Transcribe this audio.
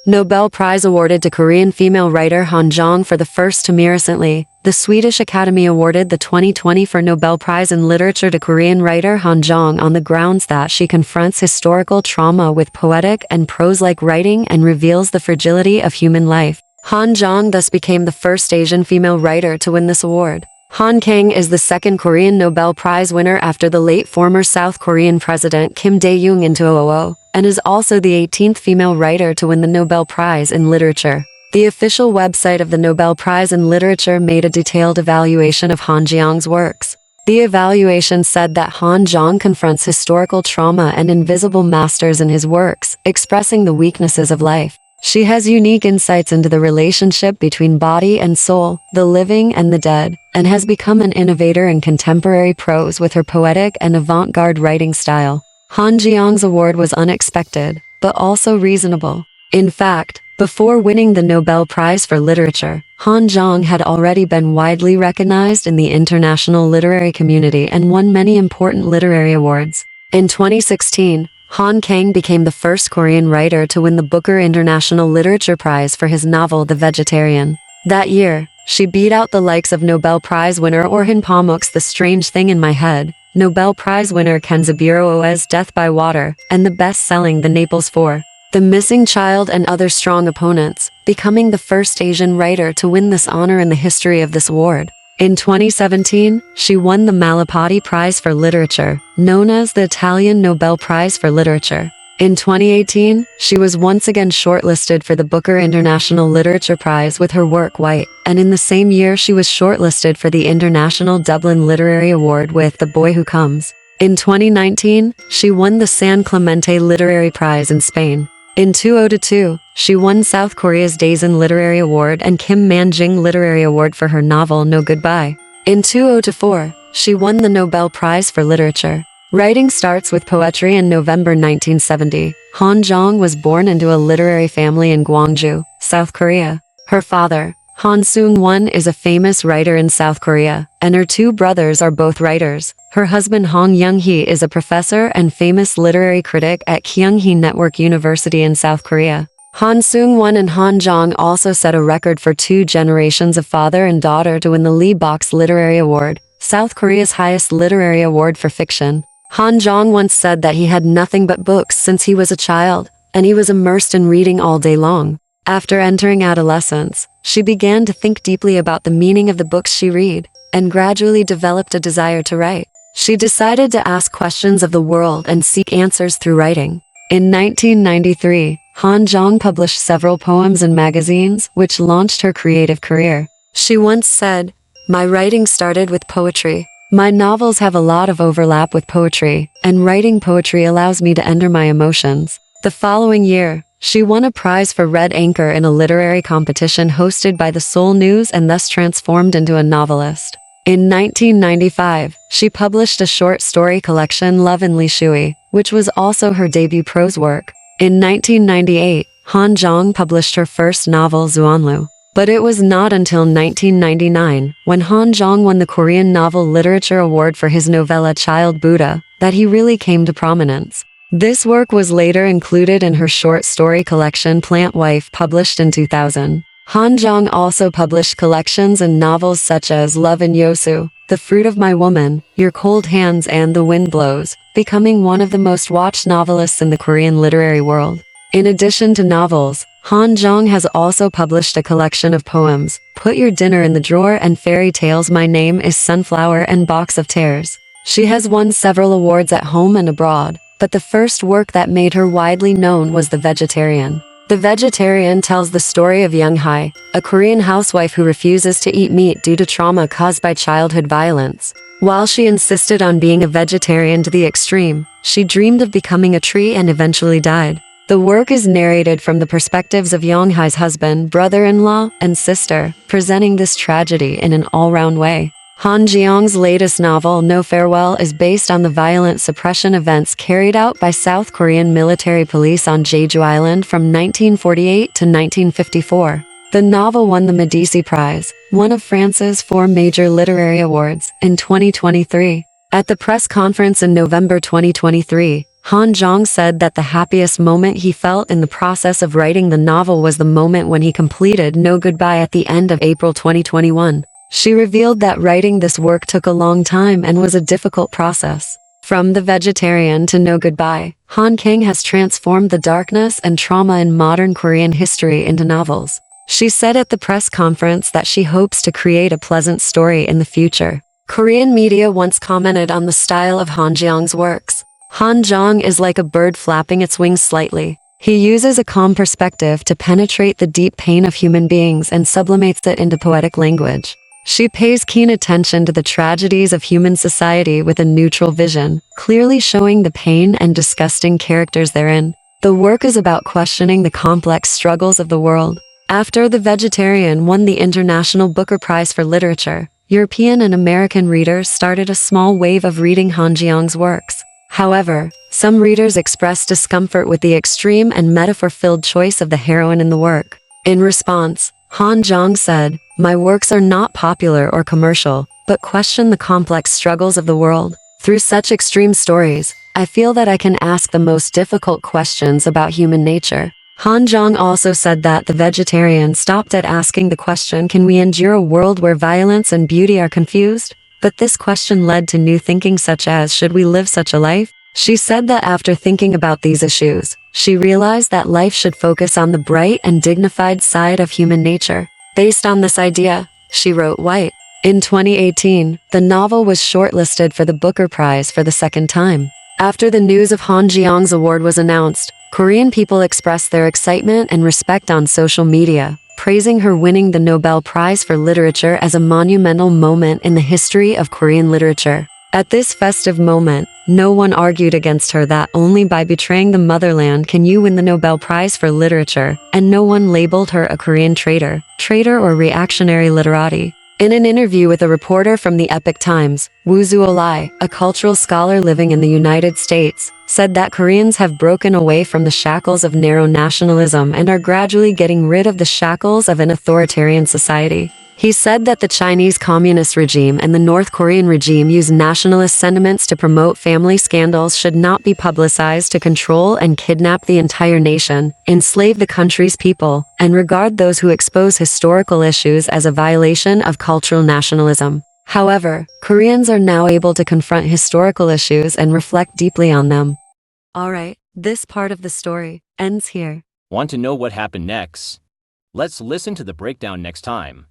Nobel Prize awarded to Korean female writer Han Jiang for the first time recently. The Swedish Academy awarded the 2024 Nobel Prize in Literature to Korean writer Han Jiang on the grounds that she confronts historical trauma with poetic and prose-like writing and reveals the fragility of human life. Han Jiang thus became the first Asian female writer to win this award. Han Kang is the second Korean Nobel Prize winner after the late former South Korean President Kim Dae-jung in 2000, and is also the 18th female writer to win the Nobel Prize in Literature. The official website of the Nobel Prize in Literature made a detailed evaluation of Han Jiang's works. The evaluation said that Han Jiang confronts historical trauma and invisible masters in his works, expressing the weaknesses of life. She has unique insights into the relationship between body and soul, the living and the dead, and has become an innovator in contemporary prose with her poetic and avant-garde writing style. Han Jiang's award was unexpected, but also reasonable. In fact, before winning the Nobel Prize for Literature, Han Jiang had already been widely recognized in the international literary community and won many important literary awards. In 2016, Han Kang became the first Korean writer to win the Booker International Literature Prize for his novel The Vegetarian. That year, she beat out the likes of Nobel Prize winner Orhan Pamuk's The Strange Thing in My Head, Nobel Prize winner Kenzaburo Oe's Death by Water, and the best-selling The Naples 4. The Missing Child and other strong opponents, becoming the first Asian writer to win this honor in the history of this award. In 2017, she won the Malapati Prize for Literature, known as the Italian Nobel Prize for Literature. In 2018, she was once again shortlisted for the Booker International Literature Prize with her work White, and in the same year she was shortlisted for the International Dublin Literary Award with The Boy Who Comes. In 2019, she won the San Clemente Literary Prize in Spain. In 2002, she won South Korea's Daesan Literary Award and Kim Man-jing Literary Award for her novel No Goodbye. In 2004, she won the Nobel Prize for Literature. Writing starts with poetry in November 1970. Han Jiang was born into a literary family in Gwangju, South Korea. Her father, Han Seung-won, is a famous writer in South Korea, and her two brothers are both writers. Her husband Han Yeong-hye is a professor and famous literary critic at Kyung-hee Network University in South Korea. Han Seung-won and Han Jiang also set a record for two generations of father and daughter to win the Lee Box Literary Award, South Korea's highest literary award for fiction. Han Jiang once said that he had nothing but books since he was a child, and he was immersed in reading all day long. After entering adolescence, she began to think deeply about the meaning of the books she read, and gradually developed a desire to write. She decided to ask questions of the world and seek answers through writing. In 1993, Han Jiang published several poems in magazines, which launched her creative career. She once said, "My writing started with poetry. My novels have a lot of overlap with poetry, and writing poetry allows me to enter my emotions." The following year, she won a prize for Red Anchor in a literary competition hosted by the Seoul News and thus transformed into a novelist. In 1995, she published a short story collection Love in Lee Shui, which was also her debut prose work. In 1998, Han Jiang published her first novel Zuanlu. But it was not until 1999, when Han Jiang won the Korean Novel Literature Award for his novella Child Buddha, that he really came to prominence. This work was later included in her short story collection Plant Wife, published in 2000. Han Jiang also published collections and novels such as Love in Yosu, The Fruit of My Woman, Your Cold Hands and The Wind Blows, becoming one of the most watched novelists in the Korean literary world. In addition to novels, Han Jiang has also published a collection of poems, Put Your Dinner in the Drawer and Fairy Tales My Name is Sunflower and Box of Tears. She has won several awards at home and abroad, but the first work that made her widely known was The Vegetarian. The Vegetarian tells the story of Yeong-hye, a Korean housewife who refuses to eat meat due to trauma caused by childhood violence. While she insisted on being a vegetarian to the extreme, she dreamed of becoming a tree and eventually died. The work is narrated from the perspectives of Yeong-hye's husband, brother-in-law, and sister, presenting this tragedy in an all-round way. Han Jiang's latest novel, No Farewell, is based on the violent suppression events carried out by South Korean military police on Jeju Island from 1948 to 1954. The novel won the Medici Prize, one of France's 4 major literary awards, in 2023. At the press conference in November 2023, Han Jiang said that the happiest moment he felt in the process of writing the novel was the moment when he completed No Goodbye at the end of April 2021. She revealed that writing this work took a long time and was a difficult process. From The Vegetarian to No Goodbye, Han Kang has transformed the darkness and trauma in modern Korean history into novels. She said at the press conference that she hopes to create a pleasant story in the future. Korean media once commented on the style of Han Jiang's works. Han Jiang is like a bird flapping its wings slightly. He uses a calm perspective to penetrate the deep pain of human beings and sublimates it into poetic language. She pays keen attention to the tragedies of human society with a neutral vision, clearly showing the pain and disgusting characters therein. The work is about questioning the complex struggles of the world. After The Vegetarian won the International Booker Prize for Literature, European and American readers started a small wave of reading Han Jiang's works. However, some readers expressed discomfort with the extreme and metaphor-filled choice of the heroine in the work. In response, Han Jiang said, "My works are not popular or commercial, but question the complex struggles of the world. Through such extreme stories, I feel that I can ask the most difficult questions about human nature." Han Jiang also said that The Vegetarian stopped at asking the question, can we endure a world where violence and beauty are confused? But this question led to new thinking such as, should we live such a life? She said that after thinking about these issues, she realized that life should focus on the bright and dignified side of human nature. Based on this idea, she wrote White. In 2018, the novel was shortlisted for the Booker Prize for the second time. After the news of Han Jiang's award was announced, Korean people expressed their excitement and respect on social media, praising her winning the Nobel Prize for Literature as a monumental moment in the history of Korean literature. At this festive moment, no one argued against her that only by betraying the motherland can you win the Nobel Prize for Literature, and no one labeled her a Korean traitor or reactionary literati. In an interview with a reporter from the Epoch Times, Woo Zuolai, a cultural scholar living in the United States, said that Koreans have broken away from the shackles of narrow nationalism and are gradually getting rid of the shackles of an authoritarian society. He said that the Chinese Communist regime and the North Korean regime use nationalist sentiments to promote family scandals should not be publicized to control and kidnap the entire nation, enslave the country's people, and regard those who expose historical issues as a violation of cultural nationalism. However, Koreans are now able to confront historical issues and reflect deeply on them. Alright, this part of the story ends here. Want to know what happened next? Let's listen to the breakdown next time.